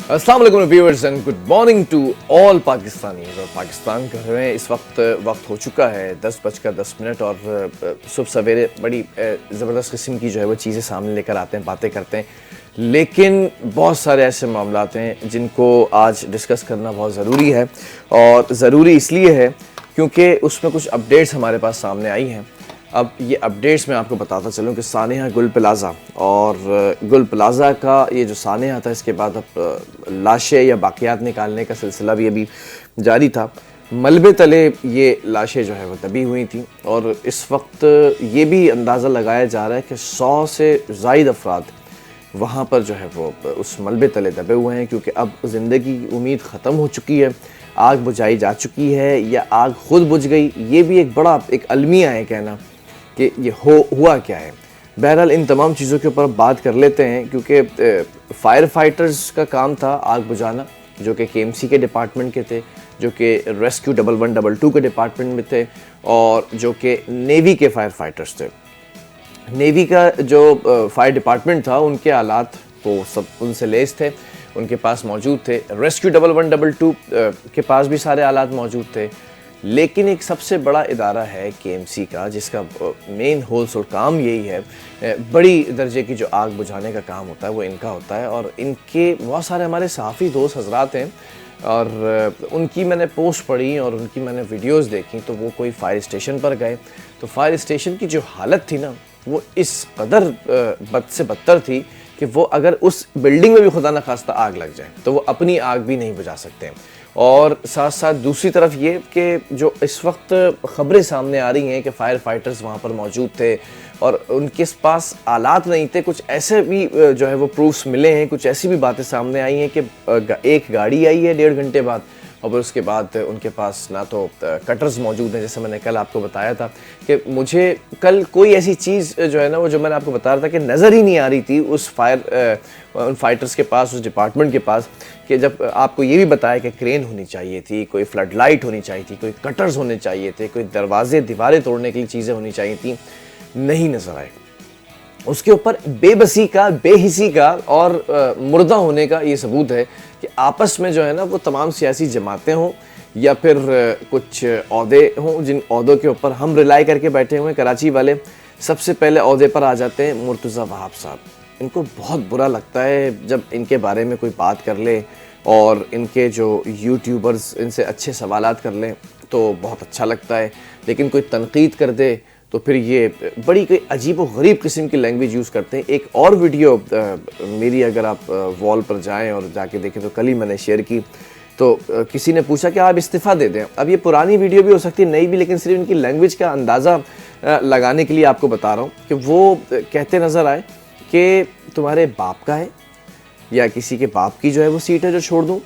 अस्सलाम वालेकुम viewers and good morning to all Pakistanis. और पाकिस्तान का में इस वक्त हो चुका है 10:10 और सुबह सवेरे बड़ी ज़बरदस्त किस्म की जो है वो चीज़ें सामने लेकर आते हैं, बातें करते हैं, लेकिन बहुत सारे ऐसे मामलात हैं जिनको आज डिस्कस करना बहुत ज़रूरी है। और ज़रूरी इसलिए है क्योंकि उसमें कुछ अपडेट्स हमारे पास सामने आई हैं। अब ये अपडेट्स मैं आपको बताता चलूँ कि सानेहा गुल प्लाज़ा और गुल प्लाज़ा का ये जो सानेहा था, इसके बाद अब लाशें या बाक़ियात निकालने का सिलसिला भी अभी जारी था। मलबे तले ये लाशें जो है वो दबी हुई थी और इस वक्त ये भी अंदाज़ा लगाया जा रहा है कि 100 से ज़ायद अफराद वहाँ पर जो है वो उस मलबे तले दबे हुए हैं, क्योंकि अब ज़िंदगी की उम्मीद ख़त्म हो चुकी है। आग बुझाई जा चुकी है या आग खुद बुझ गई, ये भी एक बड़ा एक अलमिया है कहना कि ये हुआ क्या है। बहरहाल इन तमाम चीज़ों के ऊपर बात कर लेते हैं, क्योंकि फायर फाइटर्स का काम था आग बुझाना, जो कि KMC के डिपार्टमेंट के थे, जो कि रेस्क्यू 1122 के डिपार्टमेंट में थे और जो कि नेवी के फायर फाइटर्स थे। नेवी का जो फायर डिपार्टमेंट था, उनके आलात वो सब उनसे लेस थे, उनके पास मौजूद थे। रेस्क्यू 1122 के पास भी सारे आलात मौजूद थे, लेकिन एक सबसे बड़ा इदारा है KMC का, जिसका मेन होल्सोल काम यही है, बड़ी दर्जे की जो आग बुझाने का काम होता है वो इनका होता है। और इनके बहुत सारे हमारे सहाफ़ी दोस्त हजरात हैं और उनकी मैंने पोस्ट पढ़ी और उनकी मैंने वीडियोस देखी, तो वो कोई फायर स्टेशन पर गए तो फायर स्टेशन की जो हालत थी ना, वो इस कदर बद से बदतर थी कि वो अगर उस बिल्डिंग में भी खुदा न खास्ता आग लग जाए तो वो अपनी आग भी नहीं बुझा सकते हैं। और साथ साथ दूसरी तरफ ये कि जो इस वक्त ख़बरें सामने आ रही हैं कि फ़ायर फाइटर्स वहाँ पर मौजूद थे और उनके पास आलात नहीं थे। कुछ ऐसे भी जो है वो प्रूफ्स मिले हैं, कुछ ऐसी भी बातें सामने आई हैं कि एक गाड़ी आई है 1.5 घंटे बाद और फिर उसके बाद उनके पास ना तो कटर्स मौजूद हैं, जैसे मैंने कल आपको बताया था कि मुझे कल कोई ऐसी चीज़ जो है ना वो जो मैंने आपको बता रहा था कि नज़र ही नहीं आ रही थी उन फाइटर्स के पास, उस डिपार्टमेंट के पास, कि जब आपको ये भी बताया कि क्रेन होनी चाहिए थी, कोई फ्लड लाइट होनी चाहिए थी, कोई कटर्स होने चाहिए थे, कोई दरवाजे दीवारें तोड़ने के लिए चीज़ें होनी चाहिए थी, नहीं नज़र आए। उसके ऊपर बेबसी का, बेहिसी का और मुर्दा होने का ये सबूत है कि आपस में जो है ना वो तमाम सियासी जमातें हों या फिर कुछ ओहदे हों, जिन ओहदों के ऊपर हम रिलाई करके बैठे हुए हैं। कराची वाले सबसे पहले ओहदे पर आ जाते हैं मुर्तज़ा वहाब साहब। इनको बहुत बुरा लगता है जब इनके बारे में कोई बात कर ले और इनके जो यूट्यूबर्स इनसे अच्छे सवालात कर लें तो बहुत अच्छा लगता है, लेकिन कोई तनकीद कर दे तो फिर ये बड़ी कोई अजीब व गरीब किस्म की लैंग्वेज यूज़ करते हैं। एक और वीडियो मेरी अगर आप वॉल पर जाएं और जाके देखें तो कल ही मैंने शेयर की, तो किसी ने पूछा कि आप इस्तीफ़ा दे दें। अब ये पुरानी वीडियो भी हो सकती है, नई भी, लेकिन सिर्फ इनकी लैंग्वेज का अंदाज़ा लगाने के लिए आपको बता रहा हूँ कि वो कहते नज़र आए कि तुम्हारे बाप का है या किसी के बाप की जो है वो सीट है जो छोड़ दूँ,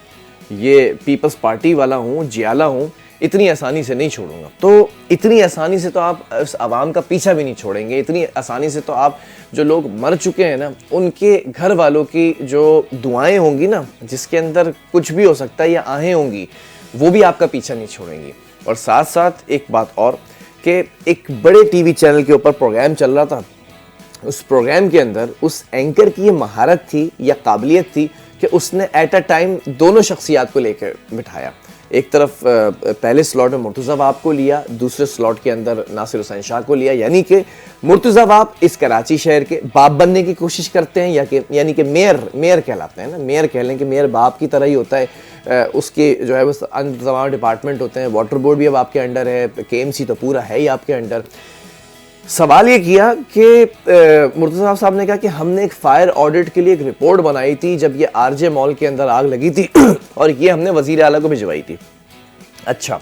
ये पीपल्स पार्टी वाला हूँ, जियाला हूँ, इतनी आसानी से नहीं छोड़ूंगा। तो इतनी आसानी से तो आप उस आवाम का पीछा भी नहीं छोड़ेंगे, इतनी आसानी से तो आप जो लोग मर चुके हैं ना उनके घर वालों की जो दुआएं होंगी ना, जिसके अंदर कुछ भी हो सकता है या आहें होंगी, वो भी आपका पीछा नहीं छोड़ेंगी। और साथ साथ एक बात और कि एक बड़े TV चैनल के ऊपर प्रोग्राम चल रहा था, उस प्रोग्राम के अंदर उस एंकर की ये महारत थी या काबिलियत थी कि उसने एट अ टाइम दोनों शख्सियात को लेकर बिठाया। एक तरफ पहले स्लॉट में मुर्तज़ा वहाब को लिया, दूसरे स्लॉट के अंदर नासिर हुसैन शाह को लिया, यानी कि मुर्तज़ा वहाब इस कराची शहर के बाप बनने की कोशिश करते हैं, यानी कि मेयर कहलाते हैं ना, मेयर कह लें कि मेयर बाप की तरह ही होता है। उसके जो है वो तमाम डिपार्टमेंट होते हैं, वाटर बोर्ड भी अब आपके अंडर है, KMC तो पूरा है ही आपके अंडर। सवाल ये किया कि मुर्तज़ा साहब ने कहा कि हमने एक फायर ऑडिट के लिए एक रिपोर्ट बनाई थी जब ये RJ मॉल के अंदर आग लगी थी और ये हमने वज़ीर आला को भिजवाई थी। अच्छा,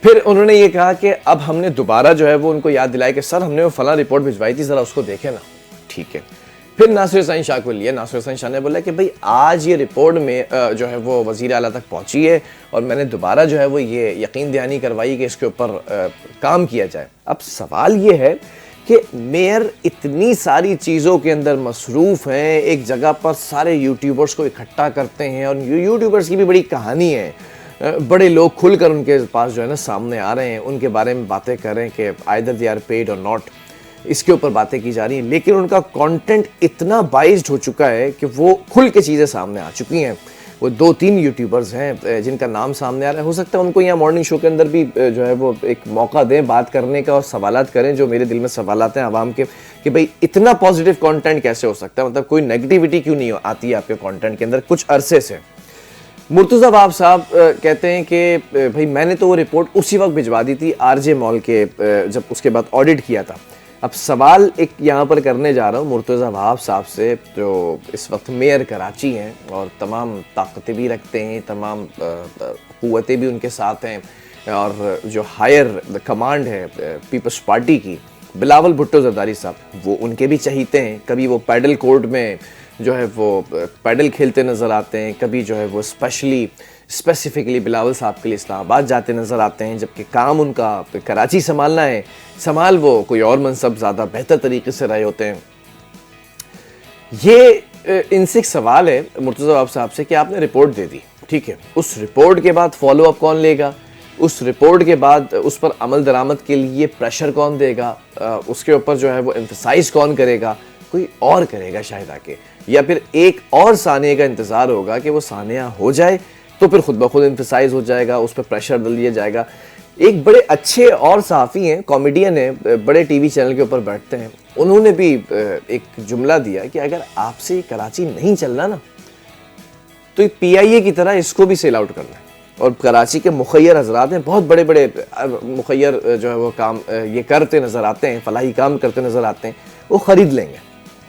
फिर उन्होंने ये कहा कि अब हमने दोबारा जो है वो उनको याद दिलाया कि सर हमने वो फला रिपोर्ट भिजवाई थी, ज़रा उसको देखें ना। ठीक है, फिर नासिर हुसैन शाह को लिया। नासिर हुसैन शाह ने बोला कि भाई आज ये रिपोर्ट में जो है वो वज़ीर आला तक पहुंची है और मैंने दोबारा जो है वो ये यकीन दहानी करवाई कि इसके ऊपर काम किया जाए। अब सवाल ये है कि मेयर इतनी सारी चीज़ों के अंदर मसरूफ़ हैं, एक जगह पर सारे यूट्यूबर्स को इकट्ठा करते हैं और यूट्यूबर्स की भी बड़ी कहानी है, बड़े लोग खुलकर उनके पास जो है ना सामने आ रहे हैं, उनके बारे में बातें कर रहे हैं कि आइदर दे आर पेड और नॉट, इसके ऊपर बातें की जा रही हैं, लेकिन उनका कंटेंट इतना बाइज्ड हो चुका है कि वो खुल के चीज़ें सामने आ चुकी हैं। वो 2-3 यूट्यूबर्स हैं जिनका नाम सामने आ रहा है, हो सकता है उनको यहाँ मॉर्निंग शो के अंदर भी जो है वो एक मौका दें बात करने का और सवालात करें जो मेरे दिल में सवालात हैं आवाम के, कि भाई इतना पॉजिटिव कंटेंट कैसे हो सकता है, मतलब कोई नेगेटिविटी क्यों नहीं आती है आपके कंटेंट के अंदर कुछ अरसे से। मुर्तज़ा वहाब साहब कहते हैं कि भाई मैंने तो वो रिपोर्ट उसी वक्त भिजवा दी थी आरजे मॉल के, जब उसके बाद ऑडिट किया था। अब सवाल एक यहाँ पर करने जा रहा हूँ मुर्तज़ा वहाब साहब से, जो इस वक्त मेयर कराची हैं और तमाम ताकतें भी रखते हैं, तमाम क़ुव्वतें भी उनके साथ हैं, और जो हायर कमांड है पीपल्स पार्टी की, बिलावल भुट्टो जरदारी साहब, वो उनके भी चहीते हैं। कभी वो पैडल कोर्ट में जो है वो पैडल खेलते नज़र आते हैं, कभी जो है वो स्पेसिफिकली बिलावल साहब के लिए इस्लामाबाद जाते नज़र आते हैं, जबकि काम उनका कराची संभालना है, संभाल वो कोई और मनसब ज़्यादा बेहतर तरीके से रहे होते हैं। ये इनसे एक सवाल है मुर्तज़ा वहाब साहब से कि आपने रिपोर्ट दे दी, ठीक है, उस रिपोर्ट के बाद फॉलो अप कौन लेगा, उस रिपोर्ट के बाद उस पर अमल दरामद के लिए प्रेशर कौन देगा, उसके ऊपर जो है वो एम्फसाइज कौन करेगा, कोई और करेगा शायद आके, या फिर एक और सानिया का इंतज़ार होगा कि वो सानिया हो जाए तो फिर खुद ब खुद एम्फसाइज हो जाएगा, उस पर प्रेशर डाल दिया जाएगा। एक बड़े अच्छे और सहाफ़ी हैं, कॉमेडियन हैं, बड़े टीवी चैनल के ऊपर बैठते हैं, उन्होंने भी एक जुमला दिया कि अगर आपसे कराची नहीं चलना ना तो PIA की तरह इसको भी सेल आउट करना है। और कराची के मुखैर हजरात हैं, बहुत बड़े बड़े मुखैर जो है वो काम ये करते नज़र आते हैं, फलाही काम करते नज़र आते हैं, वो ख़रीद लेंगे।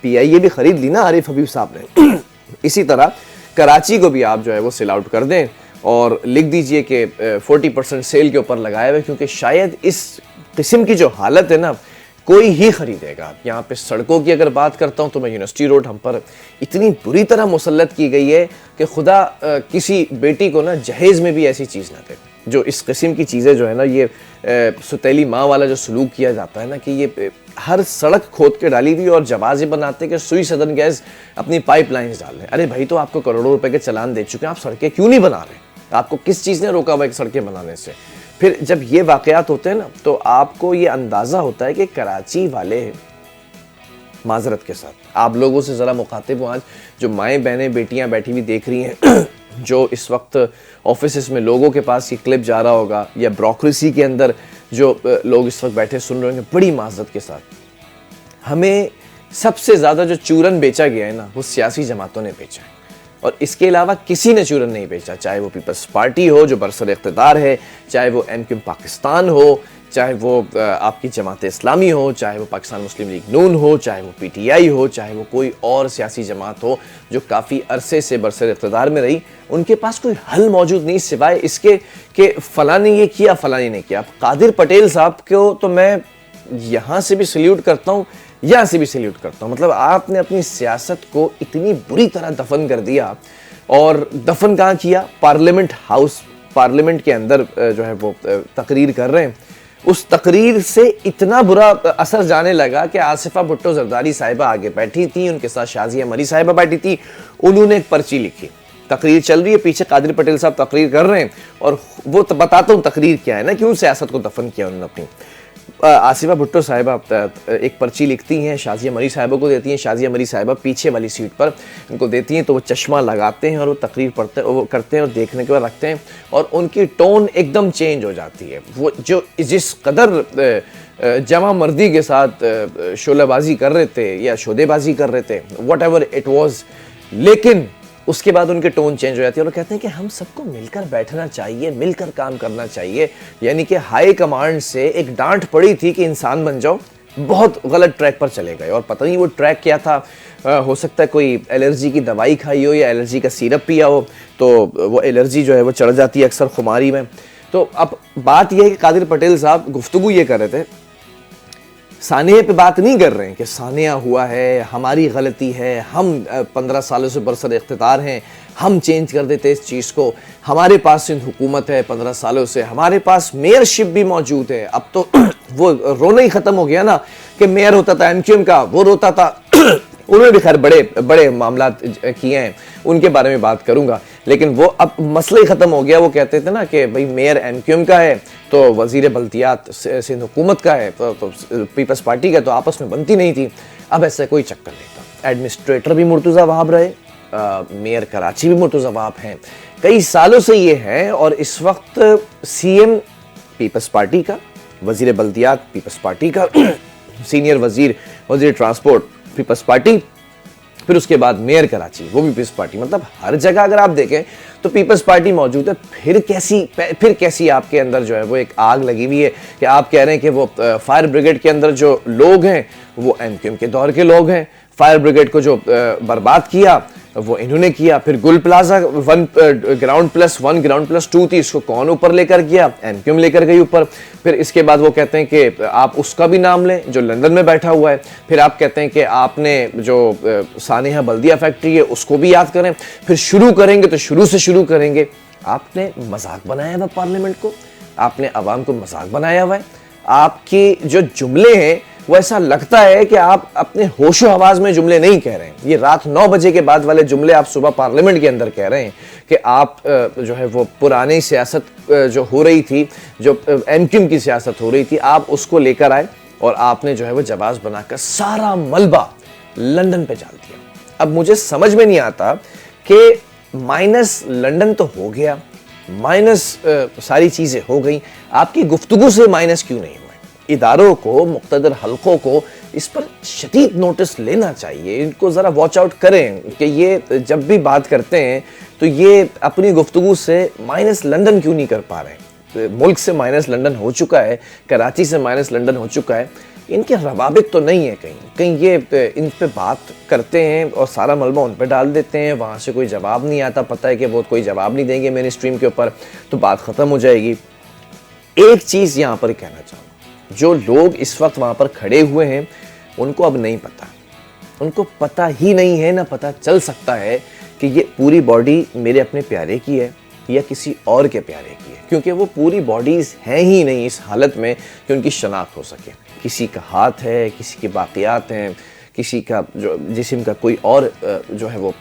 PIA भी ख़रीद ली ना आरिफ हबीब साहब ने। इसी तरह कराची को भी आप जो है वो सेल आउट कर दें और लिख दीजिए कि 40% सेल के ऊपर लगाए हुए, क्योंकि शायद इस किस्म की जो हालत है ना कोई ही ख़रीदेगा। यहाँ पे सड़कों की अगर बात करता हूँ तो मैं यूनिवर्सिटी रोड हम पर इतनी बुरी तरह मुसल्लत की गई है कि खुदा किसी बेटी को ना जहेज़ में भी ऐसी चीज़ ना दे। जो इस किस्म की चीज़ें जो है ना, ये सुतीली माँ वाला जो सलूक किया जाता है ना, कि ये हर सड़क खोद के डाली हुई और जवाज़े बनाते कि सुई सदन गैस अपनी पाइपलाइंस डाल रहे हैं। अरे भाई, तो आपको करोड़ों रुपए के चलान दे चुके हैं, आप सड़कें क्यों नहीं बना रहे? आपको किस चीज़ ने रोका हुआ है सड़कें बनाने से? फिर जब ये वाक़यात होते हैं ना तो आपको ये अंदाज़ा होता है कि कराची वाले, माजरत के साथ आप लोगों से ज़रा मुखातिब हूँ आज, जो माएँ बहनें बेटियाँ बैठी हुई देख रही हैं जो इस वक्त ऑफिस में लोगों के पास ये क्लिप जा रहा होगा, या ब्रोक्रेसी के अंदर जो लोग इस वक्त बैठे सुन रहे होंगे, बड़ी माजरत के साथ, हमें सबसे ज़्यादा जो चूरन बेचा गया है ना वो सियासी जमातों ने बेचा है, और इसके अलावा किसी ने चूरन नहीं बेचा। चाहे वो पीपल्स पार्टी हो जो बरसर इक़्तिदार है, चाहे वो MQM पाकिस्तान हो, चाहे वो आपकी जमात इस्लामी हो, चाहे वो पाकिस्तान मुस्लिम लीग नून हो, चाहे वो PTI हो, चाहे वो कोई और सियासी जमात हो जो काफ़ी अरसे से बरसर इक़्तिदार में रही, उनके पास कोई हल मौजूद नहीं सिवाय इसके कि फ़लाँ ने ये किया, फ़लाँ ने नहीं किया। कादिर पटेल साहब को तो मैं यहाँ से भी सल्यूट करता हूँ, यहाँ से भी सल्यूट करता हूँ। मतलब आपने अपनी सियासत को इतनी बुरी तरह दफन कर दिया, और दफन कहाँ किया? पार्लियामेंट हाउस, पार्लियामेंट के अंदर जो है वो तकरीर कर रहे हैं। उस तकरीर से इतना बुरा असर जाने लगा कि आसिफा भुट्टो जरदारी साहिबा आगे बैठी थी, उनके साथ शाजिया मरी साहिबा बैठी थी, उन्होंने एक पर्ची लिखी, तकरीर चल रही है, पीछे कादिर पटेल साहब तकरीर कर रहे हैं, और वो बताता हूँ तकरीर क्या है ना, क्यों सियासत को दफन किया उन्होंने अपनी। आसिफा भुट्टो साहिबा एक पर्ची लिखती हैं, शाजिया मरी साहिबा को देती हैं, शाजिया मरी साहिबा पीछे वाली सीट पर उनको देती हैं, तो वो चश्मा लगाते हैं और वो तकरीर पढ़ते वो करते हैं और देखने के बाद रखते हैं, और उनकी टोन एकदम चेंज हो जाती है। वो जो जिस कदर जमा मर्दी के साथ शोलाबाजी कर रहे थे या शोदेबाजी कर रहे थे, वट एवर इट वॉज, लेकिन उसके बाद उनके टोन चेंज हो जाती है और कहते हैं कि हम सबको मिलकर बैठना चाहिए, मिलकर काम करना चाहिए। यानी कि हाई कमांड से एक डांट पड़ी थी कि इंसान बन जाओ, बहुत गलत ट्रैक पर चले गए, और पता नहीं वो ट्रैक क्या था। हो सकता है कोई एलर्जी की दवाई खाई हो या एलर्जी का सिरप पिया हो, तो वो एलर्जी जो है वो चढ़ जाती है अक्सर खुमारी में। तो अब बात यह है कि कादिर पटेल साहब गुफ्तगू ये कर रहे थे, सानिया पे बात नहीं कर रहे हैं कि सानिया हुआ है, हमारी गलती है, हम 15 सालों से बरसर इख्तियार हैं, हम चेंज कर देते इस चीज़ को, हमारे पास सिंध हुकूमत है 15 सालों से, हमारे पास मेयरशिप भी मौजूद है। अब तो वो रोना ही ख़त्म हो गया ना कि मेयर होता था MQM का, वो रोता था। उन्होंने भी खैर बड़े बड़े मामला किए हैं, उनके बारे में बात करूंगा, लेकिन वो अब मसला ही ख़त्म हो गया। वो कहते थे ना कि भाई मेयर MQM का है तो वज़ीर बल्दियात सिंध हुकूमत का है, तो पीपल्स पार्टी का, तो आपस में बनती नहीं थी। अब ऐसा कोई चक्कर नहीं था। एडमिनिस्ट्रेटर भी मुर्तज़ा वहाब रहे, मेयर कराची भी मुर्तज़ा हैं, कई सालों से ये हैं। और इस वक्त सीएम पीपल्स पार्टी का, वजीर बल्दियात पीपल्स पार्टी का, सीनियर वजीर ट्रांसपोर्ट पीपल्स पार्टी, फिर उसके बाद मेयर कराची वो भी पीपल्स पार्टी। मतलब हर जगह अगर आप देखें तो पीपल्स पार्टी मौजूद है। फिर कैसी आपके अंदर जो है वो एक आग लगी हुई है कि आप कह रहे हैं कि वो फायर ब्रिगेड के अंदर जो लोग हैं वो एमक्यूएम के दौर के लोग हैं। फायर ब्रिगेड को जो बर्बाद किया वो इन्होंने किया। फिर गुल plaza ground plus 1 ground plus 2 थी, इसको कौन ऊपर लेकर गया? एमक्यूएम लेकर गई ऊपर। फिर इसके बाद वो कहते हैं कि आप उसका भी नाम लें जो लंदन में बैठा हुआ है। फिर आप कहते हैं कि आपने जो सानिया बल्दिया फैक्ट्री है उसको भी याद करें। फिर शुरू करेंगे तो शुरू से शुरू करेंगे। आपने मजाक बनाया हुआ पार्लियामेंट को, आपने अवाम को मजाक बनाया हुआ है। आपके जो जुमले हैं वो ऐसा लगता है कि आप अपने होशो हवास में जुमले नहीं कह रहे हैं। ये रात 9 बजे के बाद वाले जुमले आप सुबह पार्लियामेंट के अंदर कह रहे हैं कि आप जो है वो पुरानी सियासत जो हो रही थी, जो एमक्यूएम की सियासत हो रही थी, आप उसको लेकर आए और आपने जो है वो जवाब बनाकर सारा मलबा लंदन पे डाल दिया। अब मुझे समझ में नहीं आता कि माइनस लंदन तो हो गया, माइनस सारी चीजें हो गई, आपकी गुफ्तगू से माइनस क्यों नहीं हुआ? इदारों को, मुख्तदर हल्कों को इस पर शदीद नोटिस लेना चाहिए। इनको ज़रा वॉच आउट करें कि ये जब भी बात करते हैं तो ये अपनी गुफ्तगू से माइनस लंदन क्यों नहीं कर पा रहे हैं। मुल्क से माइनस लंदन हो चुका है, कराची से माइनस लंदन हो चुका है। इनके रवाबित तो नहीं है, कहीं ये इन पे बात करते हैं और सारा मलबा उन पे डाल देते हैं। वहाँ से कोई जवाब नहीं आता, पता है कि वो कोई जवाब नहीं देंगे मेन स्ट्रीम के ऊपर, तो बात ख़त्म हो जाएगी। एक चीज़ यहाँ पर कहना चाहूँगा, जो लोग इस वक्त वहां पर खड़े हुए हैं उनको अब नहीं पता, उनको पता ही नहीं है, ना पता चल सकता है कि ये पूरी बॉडी मेरे अपने प्यारे की है या किसी और के प्यारे की है, क्योंकि वो पूरी बॉडीज हैं ही नहीं इस हालत में कि उनकी शनाख्त हो सके। किसी का हाथ है, किसी के बाकियात हैं, किसी का जो जिस्म का कोई और जो है वो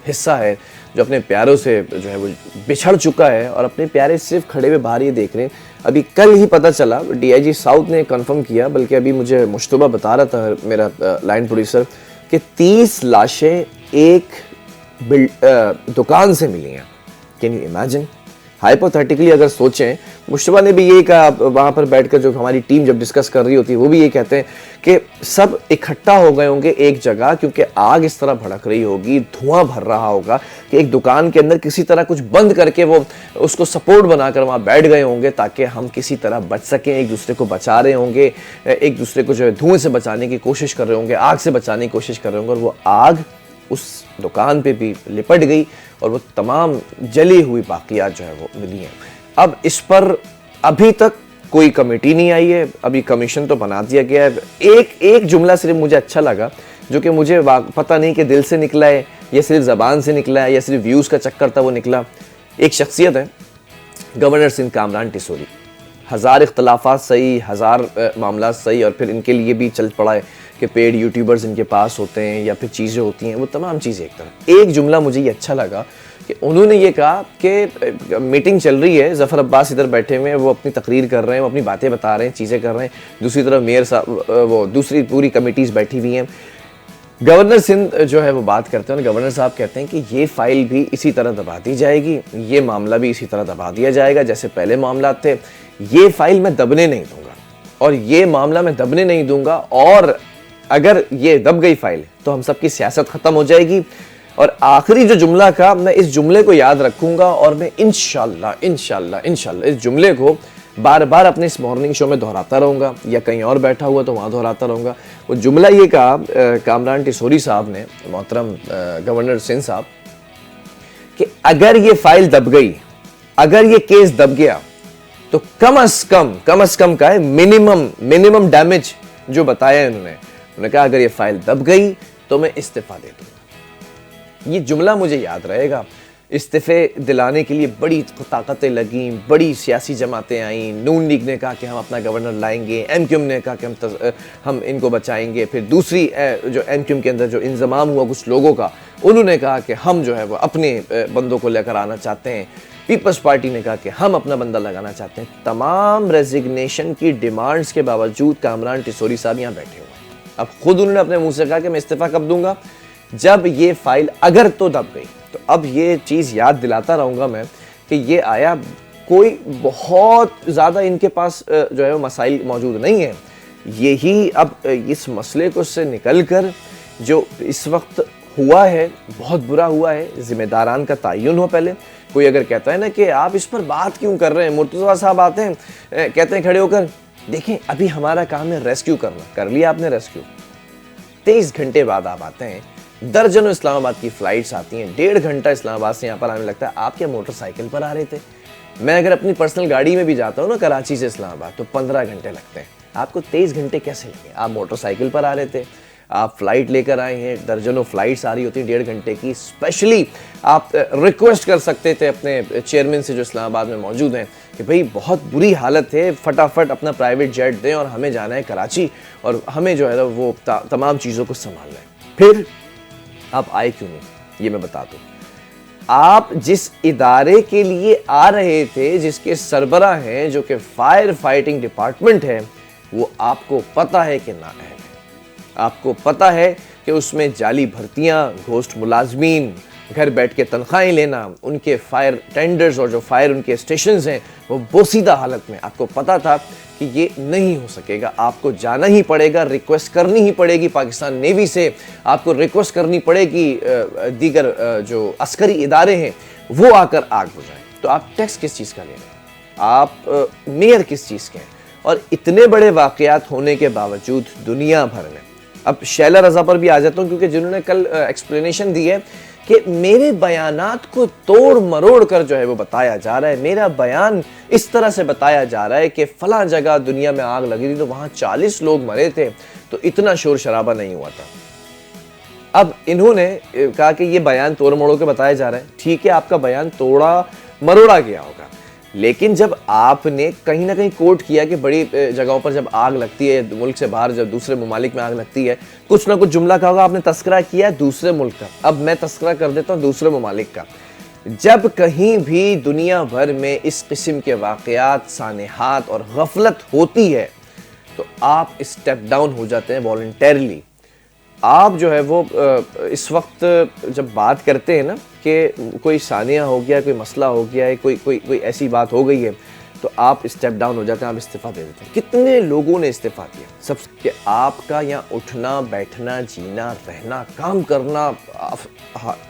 हिस्सा है जो अपने प्यारों से जो है वो बिछड़ चुका है और अपने प्यारे सिर्फ खड़े हुए बाहर ये देख रहे हैं। अभी कल ही पता चला, डीआईजी साउथ ने कंफर्म किया, बल्कि अभी मुझे मुश्तबा बता रहा था मेरा लाइन प्रोड्यूसर, कि 30 लाशें एक दुकान से मिली हैं। Can you imagine? हाइपोथेटिकली अगर सोचें, मुश्तबा ने भी यही कहा वहाँ पर बैठकर, जो हमारी टीम जब डिस्कस कर रही होती है वो भी ये कहते हैं कि सब इकट्ठा हो गए होंगे एक जगह, क्योंकि आग इस तरह भड़क रही होगी, धुआं भर रहा होगा कि एक दुकान के अंदर किसी तरह कुछ बंद करके वो उसको सपोर्ट बनाकर वहाँ बैठ गए होंगे ताकि हम किसी तरह बच सकें। एक दूसरे को बचा रहे होंगे, एक दूसरे को जो है धुएं से बचाने की कोशिश कर रहे होंगे, आग से बचाने की कोशिश कर रहे होंगे, और वो आग उस दुकान पे भी लिपट गई और वो तमाम जली हुई बाकियात जो है वो मिली हैं। अब इस पर अभी तक कोई कमेटी नहीं आई है, अभी कमीशन तो बना दिया गया है। एक जुमला सिर्फ मुझे अच्छा लगा, जो कि मुझे पता नहीं कि दिल से निकला है या सिर्फ ज़बान से निकला है या सिर्फ व्यूज़ का चक्कर था वो निकला। एक शख्सियत है गवर्नर सिंध कामरान टिसोरी, हज़ार इख्तलाफात सही, हज़ार मामला सही, और फिर इनके लिए भी चल पड़ा है कि पेड यूट्यूबर्स इनके पास होते हैं या फिर चीज़ें होती हैं, वो तमाम चीज़ें एक तरह। एक जुमला मुझे ये अच्छा लगा कि उन्होंने ये कहा कि मीटिंग चल रही है, ज़फ़र अब्बास इधर बैठे हुए हैं, वो अपनी तकरीर कर रहे हैं, वो अपनी बातें बता रहे हैं, चीज़ें कर रहे हैं, दूसरी तरफ मेयर साहब, वो दूसरी पूरी कमेटीज़ बैठी हुई हैं। गवर्नर सिंध जो है वो बात करते हैं और गवर्नर साहब कहते हैं कि ये फाइल भी इसी तरह दबा दी जाएगी, ये मामला भी इसी तरह दबा दिया जाएगा जैसे पहले मामला थे। ये फाइल मैं दबने नहीं दूंगा और ये मामला मैं दबने नहीं दूंगा, और अगर ये दब गई फाइल तो हम सबकी सियासत खत्म हो जाएगी। और आखिरी जो जुमला का, मैं इस जुमले को याद रखूंगा और मैं इंशाल्लाह इस जुमले को बार बार अपने इस मॉर्निंग शो में दोहराता रहूंगा, या कहीं और बैठा हुआ तो वहां दोहराता रहूंगा। वो जुमला ये कहा कामरान टिसोरी साहब ने, मोहतरम गवर्नर सिंध साहब, कि अगर ये फाइल दब गई, अगर ये केस दब गया, तो कम अज कम का है मिनिमम डैमेज जो बताया उन्होंने कहा अगर ये फाइल दब गई तो मैं इस्तीफा दे दूंगा। ये जुमला मुझे याद रहेगा। इस्तीफे दिलाने के लिए बड़ी ताकतें लगी, बड़ी सियासी जमातें आईं। नून लीग ने कहा कि हम अपना गवर्नर लाएंगे, एमक्यूएम ने कहा कि हम इनको बचाएंगे, फिर दूसरी जो एमक्यूएम के अंदर जो इंजमाम हुआ कुछ लोगों का, उन्होंने कहा कि हम जो है वो अपने बंदों को लेकर आना चाहते हैं। पीपल्स पार्टी ने कहा कि हम अपना बंदा लगाना चाहते हैं। तमाम रेजिग्नेशन की डिमांड्स के बावजूद कामरान टिसोरी साहब यहाँ बैठे हुए हैं। अब खुद उन्होंने अपने मुंह से कहा कि मैं इस्तीफा कब दूंगा, जब ये फाइल अगर तो दब गई, तो अब ये चीज़ याद दिलाता रहूँगा मैं कि ये आया कोई बहुत ज़्यादा इनके पास जो है वो मसाइल मौजूद नहीं है। यही अब इस मसले को से निकल कर जो इस वक्त हुआ है बहुत बुरा हुआ है। ज़िम्मेदारान का तयन हो पहले। कोई अगर कहता है ना कि आप इस पर बात क्यों कर रहे हैं, मुर्तज़ा साहब आते हैं कहते हैं खड़े होकर, देखें अभी हमारा काम है रेस्क्यू करना, कर लिया आपने रेस्क्यू। 23 घंटे बाद आप आते हैं, दर्जनों इस्लामाबाद की फ़्लाइट्स आती हैं, 1.5 घंटा इस्लामाबाद से यहाँ पर आने लगता है। आप क्या मोटरसाइकिल पर आ रहे थे? मैं अगर अपनी पर्सनल गाड़ी में भी जाता हूँ ना कराची से इस्लामाबाद, तो 15 घंटे लगते हैं। आपको 23 घंटे कैसे लगे? आप मोटरसाइकिल पर आ रहे थे, आप फ्लाइट लेकर आए हैं, दर्जनों फ्लाइट्स आ रही होती हैं 1.5 घंटे की। स्पेशली आप रिक्वेस्ट कर सकते थे अपने चेयरमैन से जो इस्लामाबाद में मौजूद हैं कि भाई बहुत बुरी हालत है, फटाफट अपना प्राइवेट जेट दें और हमें जाना है कराची और हमें जो है ना वो तमाम चीज़ों को संभालना है। फिर आप आए क्यों नहीं, ये मैं बता दूँ। आप जिस इदारे के लिए आ रहे थे, जिसके सरबराह हैं, जो कि फायर फाइटिंग डिपार्टमेंट है, वो आपको पता है कि ना है, आपको पता है कि उसमें जाली भर्तियां, घोस्ट मुलाजमीन, घर बैठ के तनख्वाहें लेना, उनके फायर टेंडर्स और जो फायर उनके स्टेशंस हैं वो बोसीदा हालत में। आपको पता था कि ये नहीं हो सकेगा, आपको जाना ही पड़ेगा, रिक्वेस्ट करनी ही पड़ेगी पाकिस्तान नेवी से, आपको रिक्वेस्ट करनी पड़ेगी दीगर जो अस्करी इदारे हैं वो आकर आग बुझाएं। तो आप टैक्स किस चीज़ का ले रहे हैं, आप मेयर किस चीज़ के हैं? और इतने बड़े वाक़यात होने के बावजूद दुनिया भर में, अब शैला रज़ा पर भी आ जाता हूँ क्योंकि जिन्होंने कल एक्सप्लेनेशन दी है कि मेरे बयानात को तोड़ मरोड़ कर जो है वो बताया जा रहा है, मेरा बयान इस तरह से बताया जा रहा है कि फलां जगह दुनिया में आग लगी थी तो वहाँ 40 लोग मरे थे, तो इतना शोर शराबा नहीं हुआ था। अब इन्होंने कहा कि ये बयान तोड़ मरोड़ के बताया जा रहा है। ठीक है, आपका बयान तोड़ा मरोड़ा गया होगा, लेकिन जब आपने कहीं ना कहीं कोट किया कि बड़ी जगहों पर जब आग लगती है, मुल्क से बाहर जब दूसरे ममालिक में आग लगती है, कुछ ना कुछ जुमला कहा होगा, आपने तस्करा किया है दूसरे मुल्क का। अब मैं तस्करा कर देता हूँ दूसरे ममालिक का। जब कहीं भी दुनिया भर में इस किस्म के वाक़यात, सानेहात और गफलत होती है तो आप स्टेप डाउन हो जाते हैं वॉलंटरली। आप जो है वो इस वक्त जब बात करते हैं ना कि कोई सानिया हो गया, कोई मसला हो गया है, कोई ऐसी बात हो गई है, तो आप स्टेप डाउन हो जाते हैं, आप इस्तीफ़ा दे देते हैं। कितने लोगों ने इस्तीफ़ा दिया? सब कि आपका यहाँ उठना बैठना, जीना रहना, काम करना,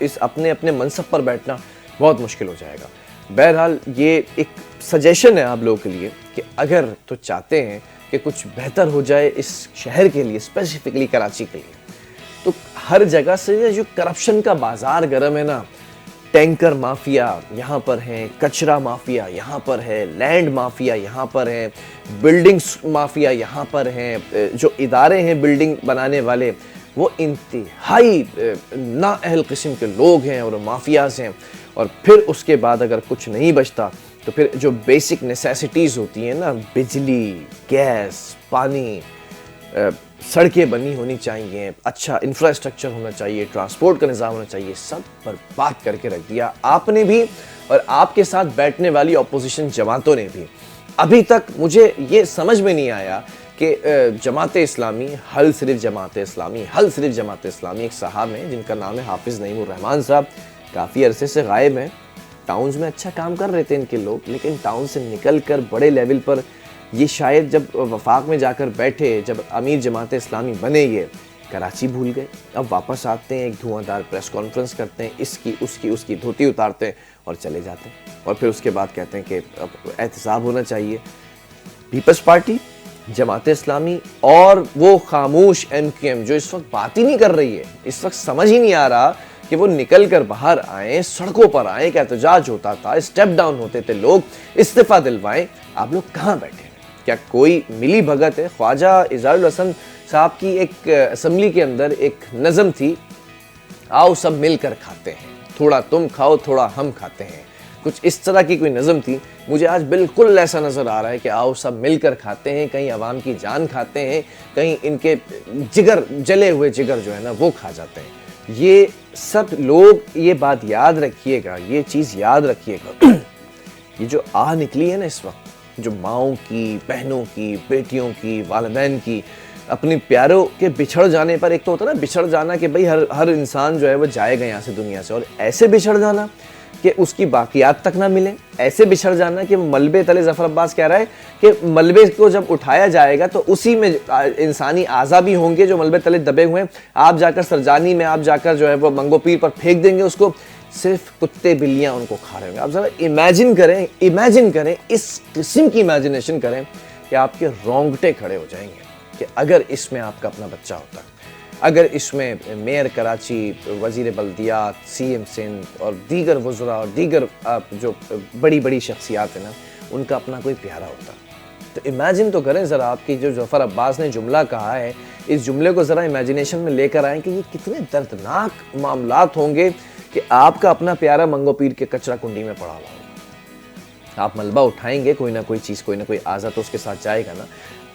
इस अपने अपने मनसब पर बैठना बहुत मुश्किल हो जाएगा। बहरहाल ये एक सजेशन है आप लोगों के लिए कि अगर तो चाहते हैं कि कुछ बेहतर हो जाए इस शहर के लिए, स्पेसिफिकली कराची के लिए, तो हर जगह से जो करप्शन का बाजार गर्म है ना, टैंकर माफिया यहाँ पर है, कचरा माफिया यहाँ पर है, लैंड माफिया यहाँ पर है, बिल्डिंग्स माफिया यहाँ पर हैं, जो इदारे हैं बिल्डिंग बनाने वाले वो इंतहाई नाअहल किस्म के लोग हैं और माफियाज हैं। और फिर उसके बाद अगर कुछ नहीं बचता तो फिर जो बेसिक नेसेसिटीज़ होती हैं ना, बिजली, गैस, पानी, सड़कें बनी होनी चाहिए, अच्छा इंफ्रास्ट्रक्चर होना चाहिए, ट्रांसपोर्ट का निज़ाम होना चाहिए, सब पर बात करके रख दिया आपने भी और आपके साथ बैठने वाली अपोजिशन जमातों ने भी। अभी तक मुझे ये समझ में नहीं आया कि जमात इस्लामी, हल सिर्फ जमात इस्लामी, हल सिर्फ जमात इस्लामी। एक साहब हैं जिनका नाम है हाफिज़ नईमुर रहमान साहब, काफ़ी अरसे से गायब हैं। टाउन्स में अच्छा काम कर रहे थे इनके लोग, लेकिन टाउन से निकल कर बड़े लेवल पर ये शायद जब वफाक में जाकर बैठे, जब अमीर जमात इस्लामी बने, ये कराची भूल गए। अब वापस आते हैं, एक धुआंधार प्रेस कॉन्फ्रेंस करते हैं, इसकी उसकी धोती उतारते हैं और चले जाते हैं। और फिर उसके बाद कहते हैं कि अब एहतसाब होना चाहिए। पीपल्स पार्टी, जमात इस्लामी और वो खामोश MQM जो इस वक्त बात ही नहीं कर रही है, इस वक्त समझ ही नहीं आ रहा कि वो निकल कर बाहर आए, सड़कों पर आए, एक एहतजाज होता था, स्टेप डाउन होते थे लोग, इस्तीफा दिलवाएं। आप लोग कहाँ बैठे हैं? क्या कोई मिली भगत है? ख्वाजा इज़ारुल हसन साहब की एक असम्बली के अंदर एक नज़म थी, आओ सब मिलकर खाते हैं, थोड़ा तुम खाओ थोड़ा हम खाते हैं, कुछ इस तरह की कोई नज़म थी। मुझे आज बिल्कुल ऐसा नज़र आ रहा है कि आओ सब मिलकर खाते हैं, कहीं अवाम की जान खाते हैं, कहीं इनके जिगर, जले हुए जिगर जो है ना वो खा जाते हैं। ये सब लोग ये बात याद रखिएगा, ये चीज़ याद रखिएगा। ये जो आह निकली है ना इस वक्त, जो माओं की, बहनों की, बेटियों की, वालिदैन की, अपने प्यारों के बिछड़ जाने पर, एक तो होता है ना बिछड़ जाना कि भाई हर इंसान जो है वो जाएगा यहाँ से दुनिया से, और ऐसे बिछड़ जाना कि उसकी बाकियात तक ना मिले, ऐसे बिछड़ जाना कि मलबे तले, ज़फ़र अब्बास कह रहा है कि मलबे को जब उठाया जाएगा तो उसी में इंसानी आज़ा भी होंगे जो मलबे तले दबे हुए हैं, आप जाकर सरजानी में आप जाकर जो है वो मंगो पीर पर फेंक देंगे उसको, सिर्फ कुत्ते बिल्लियाँ उनको खा रहे होंगे। आप ज़रा इमेजिन करें, इस किस्म की इमेजिनेशन करें कि आपके रोंगटे खड़े हो जाएंगे कि अगर इसमें आपका अपना बच्चा होता, अगर इसमें मेयर कराची, वज़ीर बल्दियात, CM सिंध और दीगर वज़रा और दीगर जो बड़ी बड़ी शख्सियात हैं ना, उनका अपना कोई प्यारा होता। तो इमेजिन तो करें ज़रा, आपकी जो ज़फ़र अब्बास ने जुमला कहा है, इस जुमले को ज़रा इमेजिनेशन में लेकर आएँ कि ये कितने दर्दनाक मामलात होंगे कि आपका अपना प्यारा मंगो पीर के कचरा कुंडी में पड़ा हुआ होगा। आप मलबा उठाएंगे, कोई ना कोई चीज़, कोई ना कोई आज़ा तो उसके साथ जाएगा ना।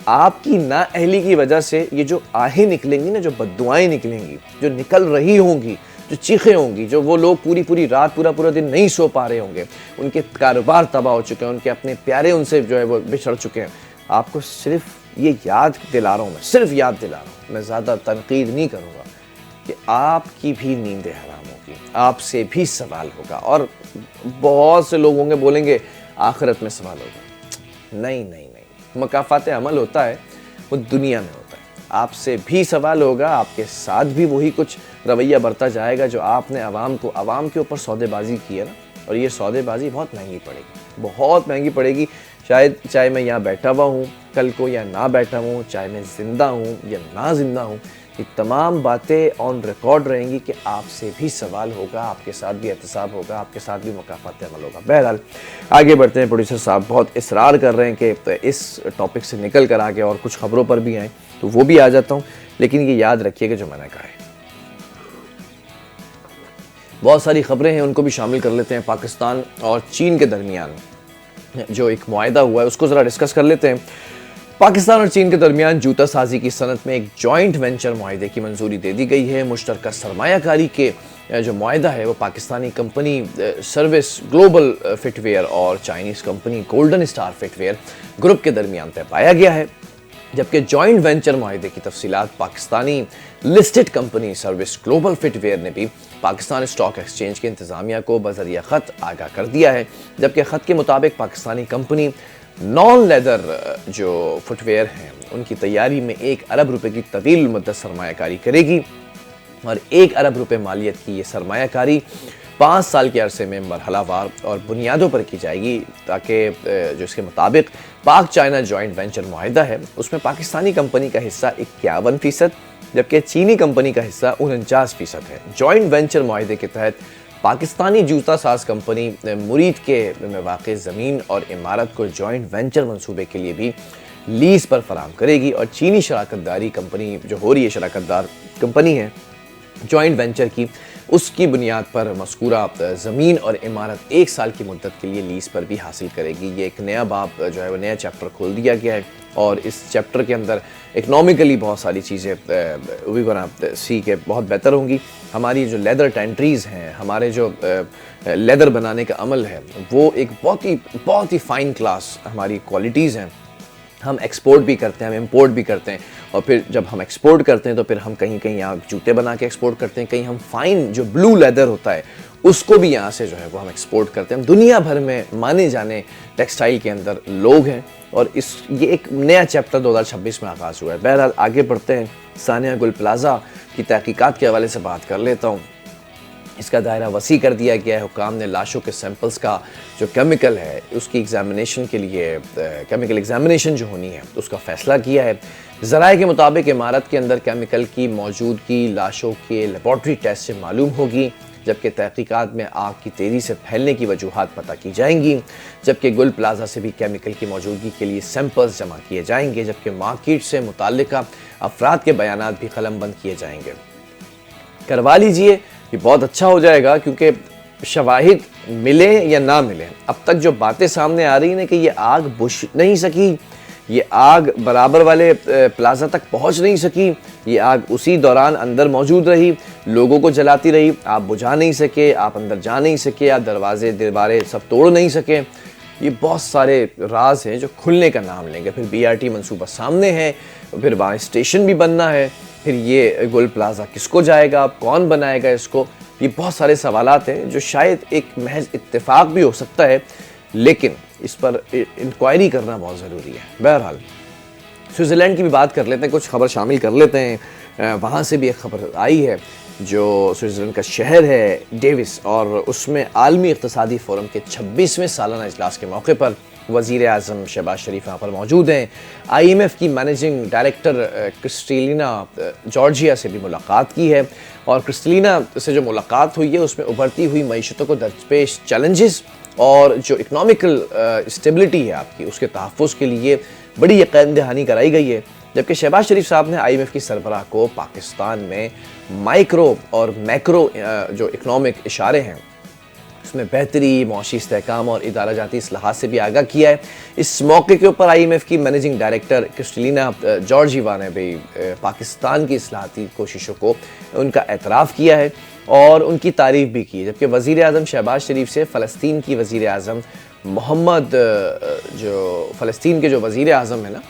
आपकी नाअहली की वजह से ये जो आहें निकलेंगी ना, जो बद्दुआएं निकलेंगी, जो निकल रही होंगी, जो चीखें होंगी, जो वो लोग पूरी रात पूरा दिन नहीं सो पा रहे होंगे, उनके कारोबार तबाह हो चुके हैं, उनके अपने प्यारे उनसे जो है वो बिछड़ चुके हैं, आपको सिर्फ ये याद दिला रहा हूँ, मैं सिर्फ याद दिला रहा हूँ, मैं ज़्यादा तनकीद नहीं करूँगा कि आपकी भी नींदें हराम होगी, आपसे भी सवाल होगा। और बहुत से लोग होंगे बोलेंगे आखिरत में सवाल होगा। नहीं, मकाफ़ात अमल होता है वो दुनिया में होता है, आपसे भी सवाल होगा, आपके साथ भी वही कुछ रवैया बरता जाएगा जो आपने अवाम के ऊपर सौदेबाजी की है ना। और ये सौदेबाजी बहुत महंगी पड़ेगी, शायद चाहे मैं यहाँ बैठा हुआ हूँ कल को या ना बैठा हूँ, चाहे मैं ज़िंदा हूँ या ना ज़िंदा हूँ, ये तमाम बातें ऑन रिकॉर्ड रहेंगी कि आपसे भी सवाल होगा, आपके साथ भी एहतसाब होगा, आपके साथ भी मुकाफ़ात अमल होगा। बहरहाल आगे बढ़ते हैं। प्रोड्यूसर साहब बहुत इसरार कर रहे हैं कि इस टॉपिक से निकल कर आगे और कुछ ख़बरों पर भी आएँ, तो वो भी आ जाता हूँ, लेकिन ये याद रखिए कि जो मैंने कहा है, बहुत सारी ख़बरें हैं, उनको भी शामिल कर लेते हैं। पाकिस्तान और चीन के दरमियान जो एक मुआहदा हुआ है उसको ज़रा डिस्कस कर लेते हैं। पाकिस्तान और चीन के दरमियान जूता साजी की सनत में एक जॉइंट वेंचर मुआहदे की मंजूरी दे दी गई है। मुश्तरका सरमायाकारी के जो मुआहदा है वो Pakistani company service global footwear और Chinese company golden star footwear group के दरमियान तय पाया गया है, जबकि जॉइंट वेंचर मुआहदे की तफसीलात Pakistani listed company service global footwear ने भी पाकिस्तान स्टॉक एक्सचेंज के इंतज़ामिया को बज़रिया ख़त आगाह कर दिया है। जबकि ख़त के मुताबिक पाकिस्तानी कंपनी नॉन लेदर जो फुटवेयर हैं उनकी तैयारी में 1 अरब रुपए की तवील मुद्दत सरमायाकारी करेगी और 1 अरब रुपए मालियत की ये सरमायाकारी 5 साल के अरसे में मरहलावार और बुनियादों पर की जाएगी, ताकि जो इसके मुताबिक पाक चाइना जॉइंट वेंचर मुआहदा है उसमें पाकिस्तानी कंपनी का हिस्सा 51%, जबकि चीनी कंपनी का हिस्सा 49% है। जॉइंट वेंचर मुआहदे के तहत पाकिस्तानी जूता साज कंपनी मुरीद के में वाक़ ज़मीन और इमारत को जॉइंट वेंचर मंसूबे के लिए भी लीज़ पर फराहम करेगी और चीनी शराकतदारी कंपनी जो हो रही है, शराकतदार कंपनी है जॉइंट वेंचर की, उसकी बुनियाद पर मज़कूरा ज़मीन और इमारत 1 साल की मुद्दत के लिए लीज़ पर भी हासिल करेगी। ये एक नया बाब जो है वो नया चैप्टर खोल दिया गया है और इस चैप्टर के अंदर इकनॉमिकली बहुत सारी चीज़ें वी गोना सी के बहुत बेहतर होंगी। हमारी जो लेदर टेंट्रीज़ हैं, हमारे जो लेदर बनाने का अमल है, वो एक बहुत ही फ़ाइन क्लास हमारी क्वालिटीज़ हैं। हम एक्सपोर्ट भी करते हैं, हम इंपोर्ट भी करते हैं, और फिर जब हम एक्सपोर्ट करते हैं तो फिर हम कहीं यहाँ जूते बना के एक्सपोर्ट करते हैं, कहीं हम फ़ाइन जो ब्लू लेदर होता है उसको भी यहाँ से जो है वो हम एक्सपोर्ट करते हैं। हम दुनिया भर में माने जाने टेक्सटाइल के अंदर लोग हैं और ये एक नया चैप्टर 2026 में आगाज़ हुआ है। बहरहाल आगे बढ़ते हैं। सानिया गुल प्लाजा की तहकीकात के हवाले से बात कर लेता हूँ। इसका दायरा वसी कर दिया गया है। हुकाम ने लाशों के सैंपल्स का जो केमिकल है उसकी एग्जामिनेशन के लिए केमिकल एग्जामिनेशन जो होनी है उसका फ़ैसला किया है। ज़राए के मुताबिक इमारत के अंदर केमिकल की मौजूदगी लाशों के लेबॉर्ट्री टेस्ट से मालूम होगी, जबकि तहकीकात में आग की तेज़ी से फैलने की वजूहात पता की जाएंगी। जबकि गुल प्लाजा से भी केमिकल की मौजूदगी के लिए सैंपल्स जमा किए जाएंगे, जबकि मार्केट से मुताल्लिका अफराद के बयानात भी कलमबंद किए जाएंगे। करवा लीजिए, ये बहुत अच्छा हो जाएगा, क्योंकि शवाहिद मिले या ना मिले, अब तक जो बातें सामने आ रही हैं कि ये आग बुझ नहीं सकी, ये आग बराबर वाले प्लाजा तक पहुंच नहीं सकी, ये आग उसी दौरान अंदर मौजूद रही, लोगों को जलाती रही, आप बुझा नहीं सके, आप अंदर जा नहीं सके, आप दरवाजे दीवारें सब तोड़ नहीं सके। ये बहुत सारे राज हैं जो खुलने का नाम लेंगे। फिर BRT मंसूबा सामने है, फिर वहाँ स्टेशन भी बनना है, फिर ये गोल प्लाजा किसको जाएगा, कौन बनाएगा इसको, ये बहुत सारे सवालात हैं जो शायद एक महज इत्तेफाक भी हो सकता है, लेकिन इस पर इंक्वायरी करना बहुत ज़रूरी है। बहरहाल स्विट्ज़रलैंड की भी बात कर लेते हैं, कुछ खबर शामिल कर लेते हैं। वहाँ से भी एक खबर आई है जो स्विट्ज़रलैंड का शहर है डेविस, और उसमें आलमी इक़्तिसादी फ़ोरम के 26वें सालाना इजलास के मौके पर वज़ीर आज़म शहबाज शरीफ यहाँ पर मौजूद हैं। IMF की मैनेजिंग डायरेक्टर क्रिस्टलिना जॉर्जिया से भी मुलाकात की है, और क्रिस्टलिना से जो मुलाकात हुई है उसमें उभरती हुई मईशतों को दरपेश चैलेंजेस और जो इकनॉमिकल स्टेबिलिटी है आपकी, उसके तहफ़्फ़ुज़ के लिए बड़ी यकीन दहानी कराई गई है। जबकि शहबाज शरीफ साहब ने IMF की सरबराह को पाकिस्तान में माइक्रो और मैक्रो जो इकनॉमिक इशारे हैं उसमें बेहतरी, मौशी इस्तेहकाम और इदारा जाती इस्लाहात से भी आगाह किया है। इस मौके के ऊपर IMF की मैनेजिंग डायरेक्टर क्रिस्टलिना जॉर्जिवा ने भी पाकिस्तान की इस्लाहाती कोशिशों को उनका एतराफ़ किया है और उनकी तारीफ़ भी की है। जबकि वज़ीर आज़म शहबाज शरीफ से फ़लस्तीन की वज़ीर आज़म मोहम्मद, जो फ़लस्तीन के जो वज़ीर आज़म है ना,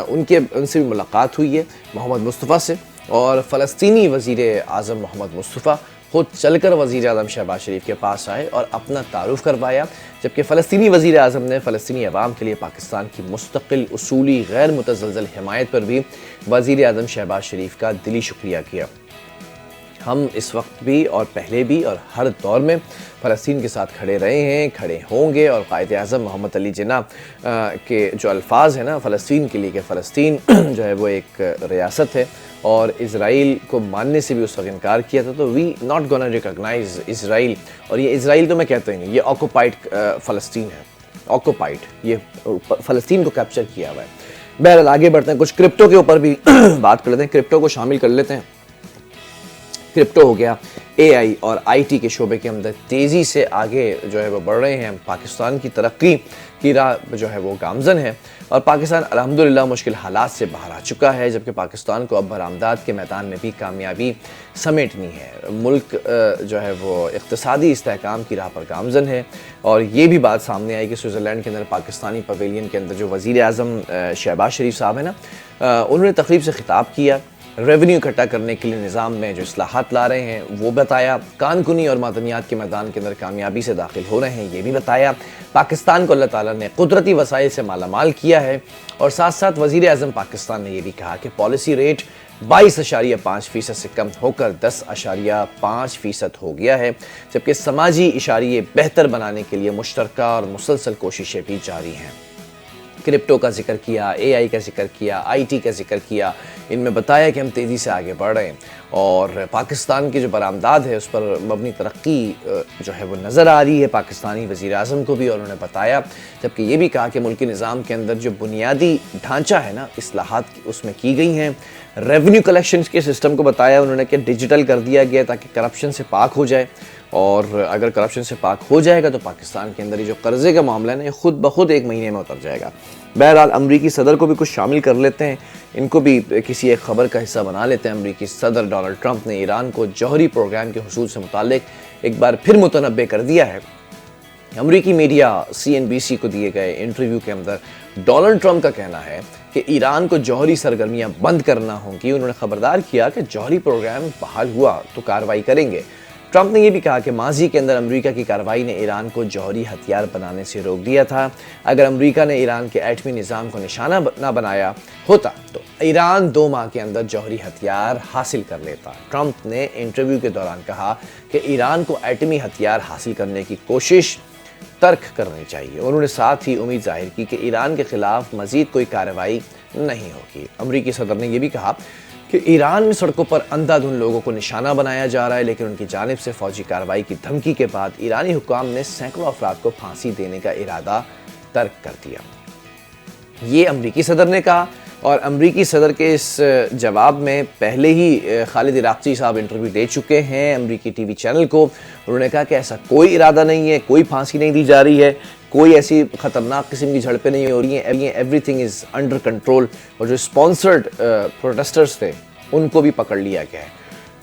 उनसे भी मुलाकात हुई है, मोहम्मद मुस्तफ़ा से, और फ़लस्तीनी वज़ीर आज़म मोहम्मद मुस्तफ़ा खुद चलकर वज़ीर आज़म शहबाज शरीफ के पास आए और अपना तारुफ़ करवाया। जबकि फ़लस्तीनी वज़ीर आज़म ने फ़लस्तीनी अवाम के लिए पाकिस्तान की मुस्तक़िल, उसूली, गैर मुतज़लज़ल हिमायत पर भी वज़ीर आज़म शहबाज शरीफ का दिली शुक्रिया किया। हम इस वक्त भी और पहले भी और हर दौर में फ़लस्तीन के साथ खड़े रहे हैं, खड़े होंगे, और क़ायद आज़म मोहम्मद अली जिन्ना के जो अल्फाज हैं ना फ़लस्तीन के लिए, कि फ़लस्तीन जो है वो एक रियासत है और इज़राइल को मानने से भी उस वक्त इनकार किया था, तो we not gonna recognise Israel. और ये इज़राइल तो मैं कहता ही नहीं, ये ऑक्युपाइड फ़लस्तीन है, ऑक्युपाइड, ये फ़लस्तीन को कैप्चर किया हुआ है। बहरहाल आगे बढ़ते हैं, कुछ क्रिप्टो के ऊपर भी बात कर लेते हैं, क्रिप्टो को शामिल कर लेते हैं। क्रिप्टो हो गया, AI और IT के शोबे के अंदर तेज़ी से आगे जो है वो बढ़ रहे हैं। पाकिस्तान की तरक्की की राह जो है वो गामज़न है, और पाकिस्तान अल्हम्दुलिल्लाह मुश्किल हालात से बाहर आ चुका है। जबकि पाकिस्तान को अब बरामदात के मैदान में भी कामयाबी समेटनी है। मुल्क जो है वो इक़्तिसादी इस्तेहकाम की राह पर गामज़न है, और ये भी बात सामने आई कि स्विट्ज़रलैंड के अंदर पाकिस्तानी पवेलियन के अंदर जो वज़ीर आज़म शहबाज शरीफ साहब है ना, उन्होंने तकरीब से ख़िताब किया, रेवेन्यू इकट्ठा करने के लिए निज़ाम में जो इस्लाहात ला रहे हैं वो बताया, कानूनी और मादनियात के मैदान के अंदर कामयाबी से दाखिल हो रहे हैं ये भी बताया। पाकिस्तान को अल्लाह ताला ने कुदरती वसाइल से मालामाल किया है, और साथ साथ वज़ीर आज़म पाकिस्तान ने यह भी कहा कि पॉलिसी रेट 22.5% से कम होकर 10.5% हो गया है। जबकि समाजी इशारे बेहतर बनाने के लिए मुश्तरका और मुसलसल कोशिशें भी जारी हैं। क्रिप्टो का जिक्र किया, AI का जिक्र किया, IT का जिक्र किया, इनमें बताया कि हम तेज़ी से आगे बढ़ रहे हैं, और पाकिस्तान की जो बरामदाद है उस पर मबनी तरक्की जो है वो नज़र आ रही है पाकिस्तानी वज़ीर आज़म को भी, और उन्होंने बताया। जबकि ये भी कहा कि मुल्की निज़ाम के अंदर जो बुनियादी ढांचा है ना, इस्लाहात उसमें की गई हैं। रेवेन्यू कलेक्शन के सिस्टम को बताया उन्होंने कि डिजिटल कर दिया गया ताकि करप्शन से पाक हो जाए, और अगर करप्शन से पाक हो जाएगा तो पाकिस्तान के अंदर ये जो कर्ज़े का मामला है ना, ये खुद ब खुद एक महीने में उतर जाएगा। बहरहाल अमरीकी सदर को भी कुछ शामिल कर लेते हैं, इनको भी किसी एक खबर का हिस्सा बना लेते हैं। अमरीकी सदर डोनाल्ड ट्रंप ने ईरान को जौहरी प्रोग्राम के हुसूल से मुताल्लिक एक बार फिर मुतनब्बे कर दिया है। अमरीकी मीडिया CNBC को दिए गए इंटरव्यू के अंदर डोनाल्ड ट्रंप का कहना है कि ईरान को जौहरी सरगर्मियां बंद करना होंगी। उन्होंने खबरदार किया कि जौहरी प्रोग्राम बहाल हुआ तो कार्रवाई करेंगे। ट्रंप ने यह भी कहा कि माजी के अंदर अमेरिका की कार्रवाई ने ईरान को जौहरी हथियार बनाने से रोक दिया था। अगर अमेरिका ने ईरान के एटमी निज़ाम को निशाना न बनाया होता तो ईरान 2 माह के अंदर जौहरी हथियार हासिल कर लेता। ट्रंप ने इंटरव्यू के दौरान कहा कि ईरान को एटमी हथियार हासिल करने की कोशिश तर्क करनी चाहिए। उन्होंने साथ ही उम्मीद जाहिर की कि ईरान के खिलाफ मजीद कोई कार्रवाई नहीं होगी। अमरीकी सदर ने यह भी कहा कि ईरान में सड़कों पर अंधाधुंध लोगों को निशाना बनाया जा रहा है, लेकिन उनकी जानिब से फौजी कार्रवाई की धमकी के बाद ईरानी हुक्काम ने सैकड़ों अफराद को फांसी देने का इरादा तर्क कर दिया। ये अमरीकी सदर ने कहा, और अमरीकी सदर के इस जवाब में पहले ही खालिद इराक़ची साहब इंटरव्यू दे चुके हैं अमरीकी TV चैनल को। उन्होंने कहा कि ऐसा कोई इरादा नहीं है, कोई फांसी नहीं दी जा रही है, कोई ऐसी ख़तरनाक किस्म की झड़पें नहीं हो रही हैं, एवरीथिंग इज़ अंडर कंट्रोल। और जो स्पॉन्सर्ड प्रोटेस्टर्स थे उनको भी पकड़ लिया गया है।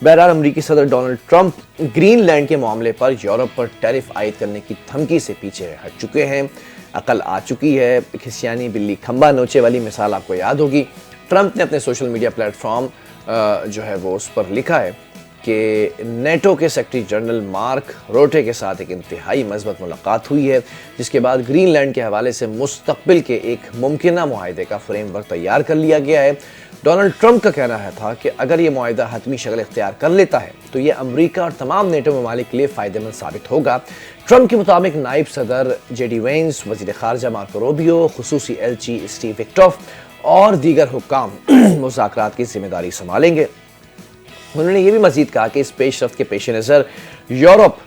बहरहाल अमरीकी सदर डोनाल्ड ट्रंप ग्रीनलैंड के मामले पर यूरोप पर टैरिफ आयद करने की धमकी से पीछे हट चुके हैं। अकल आ चुकी है। खिसियानी बिल्ली खंबा नोचे वाली मिसाल आपको याद होगी। ट्रंप ने अपने सोशल मीडिया प्लेटफॉर्म जो है वो उस पर लिखा है कि नेटो के सेक्रेटरी जनरल मार्क रोटे के साथ एक इंतहाई मज़बूत मुलाकात हुई है, जिसके बाद ग्रीनलैंड के हवाले से मुस्तक़बिल के एक मुमकिना मुआहदे का फ्रेमवर्क तैयार कर लिया गया है। डोनाल्ड ट्रंप का कहना है था कि अगर ये मुआहदा हतमी शक्ल इख्तियार कर लेता है तो ये अमरीका और तमाम नेटो ममालिक के लिए फ़ायदेमंद साबित होगा। ट्रंप के मुताबिक नायब सदर जेडी वेंस, वज़ीर ख़ारजा मार्को रूबियो, खुसूसी एलची स्टीव विक्टोफ और दीगर हुक्काम मुज़ाकरात की जिम्मेदारी संभालेंगे। उन्होंने ये भी मजीद कहा कि इस पेशरफ्त के पेश नज़र यूरोप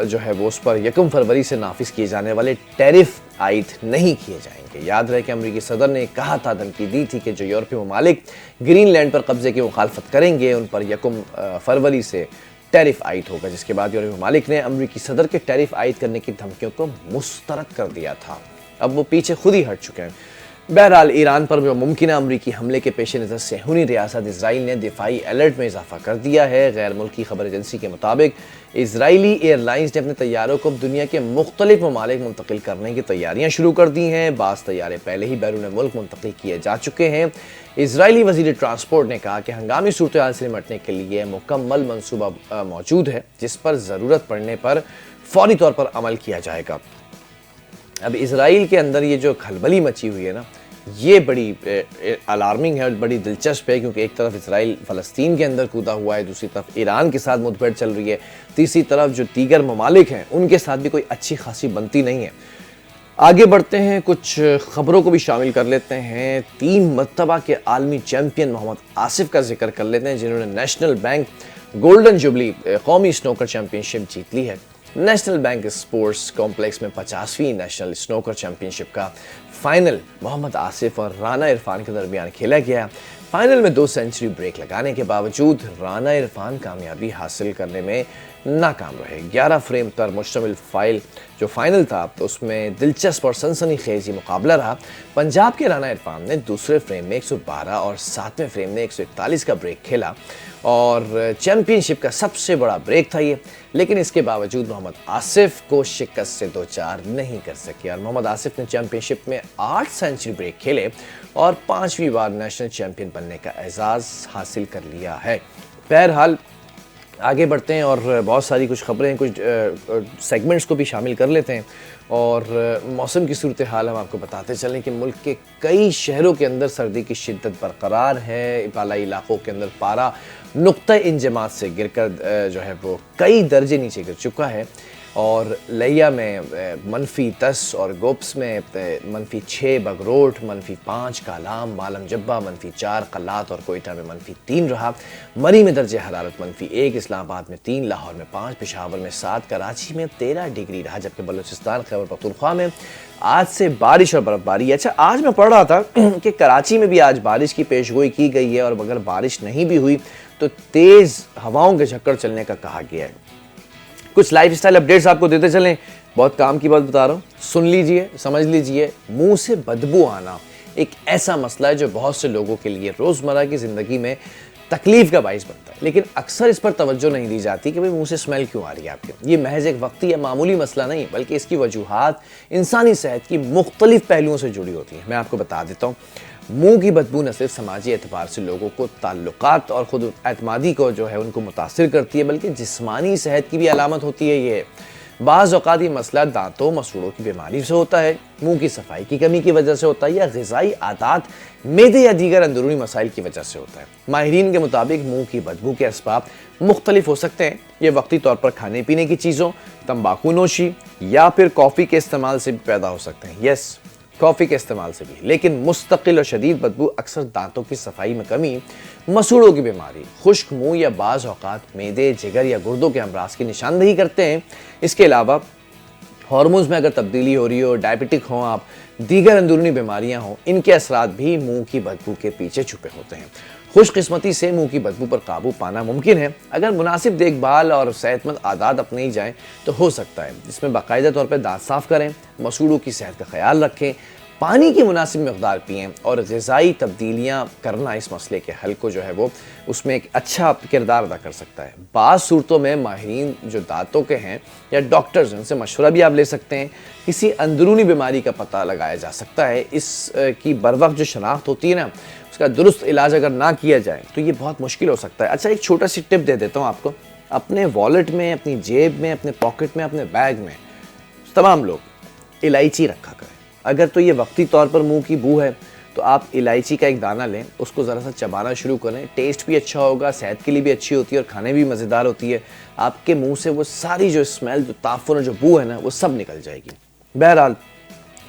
जो है वो उस पर 1 फरवरी से नाफिज किए जाने वाले टैरिफ आयद नहीं किए जाएंगे। याद रहे कि अमरीकी सदर ने कहा था, धमकी दी थी कि जो यूरोपीय ममालिक ग्रीनलैंड पर कब्जे की मुखालफत करेंगे उन पर 1 फरवरी से टैरिफ आयद होगा, जिसके बाद यूरोपीय ममालिक ने अमरीकी सदर के टैरिफ आयद करने की धमकियों को मुस्तरद कर दिया था। अब वो पीछे खुद ही हट चुके हैं। बहरहाल ईरान पर मुमकिना अमरीकी हमले के पेश नज़र सेहूनी रियासत इसराइल ने दिफाई अलर्ट में इजाफा कर दिया है। गैर मुल्की खबर एजेंसी के मुताबिक इसराइली एयरलाइंस ने अपने तैयारों को दुनिया के मुख्तलिफ ममालिक मुंतकिल करने की तैयारियां शुरू कर दी हैं। बाज़ तैयारे पहले ही बैरून मुल्क मुंतकिल किए जा चुके हैं। इसराइली वज़ीर ट्रांसपोर्ट ने कहा कि हंगामी सूरत हाल से निपटने के लिए मुकम्मल मनसूबा मौजूद है, जिस पर ज़रूरत पड़ने पर फौरी तौर पर अमल किया जाएगा। अब इसराइल के अंदर ये जो खलबली मची हुई है ना, ये बड़ी अलार्मिंग है और बड़ी दिलचस्प है, क्योंकि एक तरफ इसराइल फ़लस्तीन के अंदर कूदा हुआ है, दूसरी तरफ ईरान के साथ मुठभेड़ चल रही है, तीसरी तरफ जो दीगर ममालिक हैं उनके साथ भी कोई अच्छी खासी बनती नहीं है। आगे बढ़ते हैं, कुछ खबरों को भी शामिल कर लेते हैं। 3 मरतबा के आलमी चैम्पियन मोहम्मद आसिफ का जिक्र कर लेते हैं, जिन्होंने नेशनल बैंक गोल्डन जुबली कौमी स्नोकर चैम्पियनशिप जीत ली है। नेशनल बैंक स्पोर्ट्स कॉम्प्लेक्स में 50वीं नेशनल स्नोकर चैम्पियनशिप का फाइनल मोहम्मद आसिफ और राना इरफान के दरमियान खेला गया। फाइनल में 2 सेंचुरी ब्रेक लगाने के बावजूद राना इरफान कामयाबी हासिल करने में नाकाम रहे। 11 फ्रेम पर मुश्तमिल जो फाइनल था तो उसमें दिलचस्प और सनसनीखेज मुकाबला रहा। पंजाब के राना इरफान ने दूसरे फ्रेम में 112 और 7वें फ्रेम में 141 का ब्रेक खेला और चैम्पियनशिप का सबसे बड़ा ब्रेक था ये, लेकिन इसके बावजूद मोहम्मद आसिफ को शिकस्त से 2-4 नहीं कर सके और मोहम्मद आसिफ ने चैम्पियनशिप में 8 सेंचुरी ब्रेक खेले और 5वीं बार नेशनल चैम्पियन बनने का एजाज़ हासिल कर लिया है। बहरहाल आगे बढ़ते हैं और बहुत सारी कुछ खबरें, कुछ सेगमेंट्स को भी शामिल कर लेते हैं और मौसम की सूरत हाल हम आपको बताते चलें कि मुल्क के कई शहरों के अंदर सर्दी की शिद्दत बरकरार है। बालाई इलाकों के अंदर पारा नुक्ता इंजमात से गिरकर जो है वो कई दर्जे नीचे गिर चुका है और लिया में -10 और गोप्स में -6, बगरोट -5, कालाम, मालम जब्बा -4, कलात और कोयटा में -3 रहा। मरी में दर्जे हरारत -1, इस्लामाबाद में 3, लाहौर में 5, पेशावर में 7, कराची में 13 डिग्री रहा, जबकि बलूचिस्तान खैबर पख्तूनख्वा में आज से बारिश और बर्फबारी। अच्छा, आज मैं पढ़ रहा था कि कराची में भी आज बारिश की पेशगोई की गई है और अगर बारिश नहीं भी हुई तो तेज़ हवाओं के झक्कड़ चलने का कहा गया है। कुछ लाइफस्टाइल अपडेट्स आपको देते चलें, बहुत काम की बात बता रहा हूँ, सुन लीजिए, समझ लीजिए। मुंह से बदबू आना एक ऐसा मसला है जो बहुत से लोगों के लिए रोज़मर्रा की ज़िंदगी में तकलीफ का बाइस बनता है, लेकिन अक्सर इस पर तवज्जो नहीं दी जाती कि भाई मुंह से स्मेल क्यों आ रही है आपके। ये महज एक वक्ती या मामूली मसला नहीं, बल्कि इसकी वजूहात इंसानी सेहत की मुख्तलिफ पहलुओं से जुड़ी होती हैं। मैं आपको बता देता हूँ, मुंह की बदबू न सिर्फ समाजी एतबार से लोगों को ताल्लुकात और खुद एतमादी को जो है उनको मुतासिर करती है, बल्कि जिस्मानी सेहत की भी अलामत होती है। ये बाज़ औक़ात ये मसला दांतों मसूड़ों की बीमारी से होता है, मुंह की सफाई की कमी की वजह से होता है या ग़िज़ाई आदात, मैदे या दीगर अंदरूनी मसाइल की वजह से होता है। माहिरीन के मुताबिक मुंह की बदबू के असबाब मुख्तलिफ हो सकते हैं। ये वक्ती तौर पर खाने पीने की चीज़ों, तंबाकू नोशी या फिर कॉफ़ी के इस्तेमाल से भी पैदा हो सकते हैं। यस, कॉफ़ी के इस्तेमाल से भी। लेकिन मुस्तकिल और शदीद बदबू अक्सर दांतों की सफाई में कमी, मसूड़ों की बीमारी, खुश्क मुंह या बाज़ औक़ात मैदे, जिगर या गुर्दों के अमराज की निशानदही करते हैं। इसके अलावा हार्मोन्स में अगर तब्दीली हो रही हो, डायबिटिक हों आप, दीगर अंदरूनी बीमारियां हों, इनके असरात भी मुंह की बदबू के पीछे छुपे होते हैं। खुशकिस्मती से मुंह की बदबू पर काबू पाना मुमकिन है अगर मुनासिब देखभाल और सेहतमंद आदात अपनाई जाएं तो हो सकता है। इसमें बाकायदा तौर पर दांत साफ करें, मसूड़ों की सेहत का ख्याल रखें, पानी की मुनासिब मकदार पिएं और ग़िज़ाई तब्दीलियाँ करना इस मसले के हल को जो है वो उसमें एक अच्छा किरदार अदा कर सकता है। बाज़ सूरतों में माहिरीन जो दांतों के हैं या डॉक्टर्स हैं उनसे मशवरा भी आप ले सकते हैं। किसी अंदरूनी बीमारी का पता लगाया जा सकता है। इस की बर वक्त जो शनाख्त होती है ना, उसका दुरुस्त इलाज अगर ना किया जाए तो ये बहुत मुश्किल हो सकता है। अच्छा, एक छोटा सी टिप दे देता हूँ आपको। अपने वॉलेट में, अपनी जेब में, अपने पॉकेट में, अपने बैग में तमाम लोग इलायची रखा करें। अगर तो ये वक्ती तौर पर मुंह की बू है तो आप इलायची का एक दाना लें, उसको ज़रा सा चबाना शुरू करें। टेस्ट भी अच्छा होगा, सेहत के लिए भी अच्छी होती है और खाने भी मज़ेदार होती है। आपके मुंह से वो सारी जो स्मेल, जो ताफ़ुन, जो बू है ना, वो सब निकल जाएगी। बहरहाल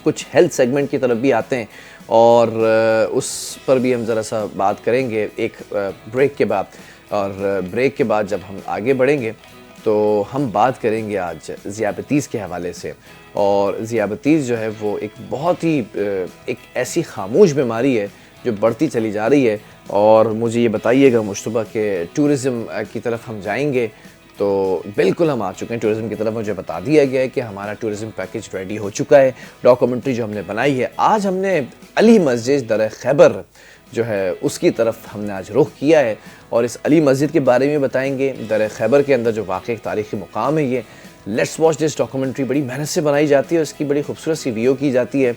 कुछ हेल्थ सेगमेंट की तरफ भी आते हैं और उस पर भी हम ज़रा सा बात करेंगे एक ब्रेक के बाद। और ब्रेक के बाद जब हम आगे बढ़ेंगे तो हम बात करेंगे आज ज़ियाबतीस के हवाले से। और ज़ियाबतीस जो है वो एक बहुत ही एक ऐसी खामोश बीमारी है जो बढ़ती चली जा रही है। और मुझे ये बताइएगा मुश्तबा कि टूरिज़म की तरफ हम जाएंगे तो बिल्कुल हम आ चुके हैं टूरिज़म की तरफ। मुझे बता दिया गया है कि हमारा टूरिज़म पैकेज रेडी हो चुका है। डॉक्यूमेंट्री जो हमने बनाई है, आज हमने अली मस्जिद दर खैबर जो है उसकी तरफ हमने आज रुख किया है और इस अली मस्जिद के बारे में बताएंगे। दर खैबर के अंदर जो वाक़ई एक तारीख़ी मुकाम है ये। Let's watch this documentary. बड़ी मेहनत से बनाई जाती है, उसकी बड़ी खूबसूरत सी वीडियो की जाती है।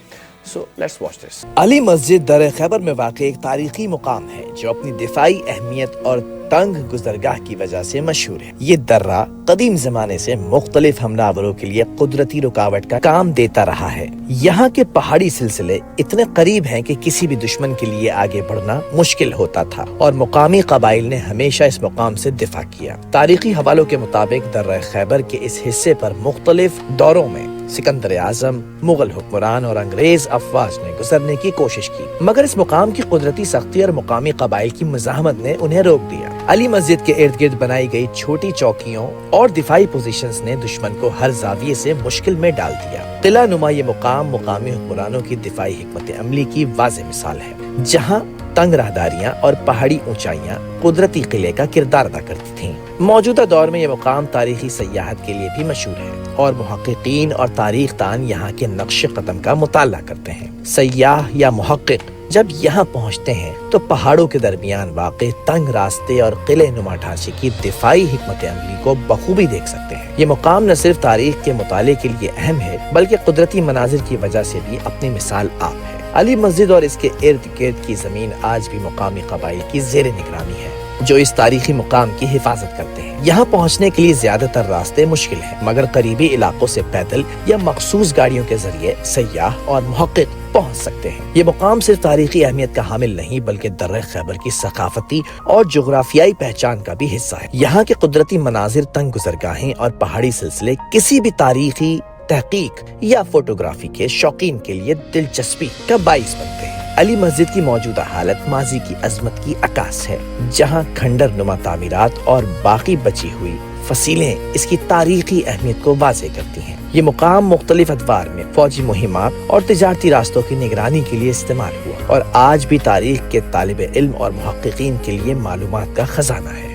So let's watch this. Ali मस्जिद दर खैबर में वाक़ई एक तारीख़ी मुकाम है जो अपनी दिफाई अहमियत और तंग गुज़रगाह की वजह से मशहूर है। ये दर्रा कदीम ज़माने से मुख्तलिफ हमलावरों के लिए कुदरती रुकावट का काम देता रहा है। यहाँ के पहाड़ी सिलसिले इतने करीब हैं कि किसी भी दुश्मन के लिए आगे बढ़ना मुश्किल होता था और मुकामी कबाइल ने हमेशा इस मुकाम से दिफा किया। तारीखी हवालों के मुताबिक दर्रा खैबर के इस हिस्से पर मुख्तलिफ दौरों में सिकंदर आजम, मुगल हुक्मरान और अंग्रेज अफवाज ने गुजरने की कोशिश की, मगर इस मुकाम की कुदरती सख्ती और मुकामी कबाइल की मुज़ाहमत ने उन्हें रोक दिया। अली मस्जिद के इर्द गिर्द बनाई गई छोटी चौकियों और दिफाई पोजीशंस ने दुश्मन को हर जाविये से मुश्किल में डाल दिया। किला नुमा ये मुकाम मुकामी हुक्मरानों की दिफाई हिकमत अमली की वाज़ेह मिसाल है, जहाँ तंग राहदारियाँ और पहाड़ी ऊंचाइयाँ कुदरती किले का किरदार अदा करती थीं। मौजूदा दौर में ये मुकाम तारीखी सयाहत के लिए भी मशहूर है और मुहक्किकीन और तारीख दान यहाँ के नक्श कदम का मुताला करते हैं। सयाह या मुहक्किक जब यहाँ पहुँचते हैं तो पहाड़ों के दरमियान वाक़े तंग रास्ते और किले नुमा ढांचे की दिफाई हिकमत अमली को बखूबी देख सकते हैं। ये मुकाम न सिर्फ तारीख के मुताले के लिए अहम है बल्कि कुदरती मनाजिर की वजह से भी अपनी मिसाल आप है। अली मस्जिद और इसके इर्द गिर्द की जमीन आज भी मुकामी कबाइल की ज़ेरे निगरानी है जो इस तारीखी मुकाम की हिफाजत करते हैं। यहाँ पहुँचने के लिए ज्यादातर रास्ते मुश्किल हैं, मगर करीबी इलाकों से पैदल या मखसूस गाड़ियों के जरिए सयाह और मुहक्किक पहुँच सकते हैं। ये मुकाम सिर्फ तारीखी अहमियत का हामिल नहीं बल्कि दर्रे खैबर की सकाफती और जोग्राफियाई पहचान का भी हिस्सा है। यहाँ के कुदरती मनाजिर, तंग गुज़रगाहें और पहाड़ी सिलसिले किसी भी तारीखी तहकीक या फोटोग्राफी के शौकीन के लिए दिलचस्पी का बाइस बनते हैं। अली मस्जिद की मौजूदा हालत माजी की अजमत की अक्कास है, जहाँ खंडर नुमा तामीरात और बाकी बची हुई फसीलें इसकी तारीखी अहमियत को वाज़ेह करती हैं। ये मुकाम मुख्तलिफ अदवार में फौजी मुहिमात और तिजारती रास्तों की निगरानी के लिए इस्तेमाल हुआ और आज भी तारीख के तालिब इल्म और मुहक्किकीन के लिए मालूमात का खजाना है।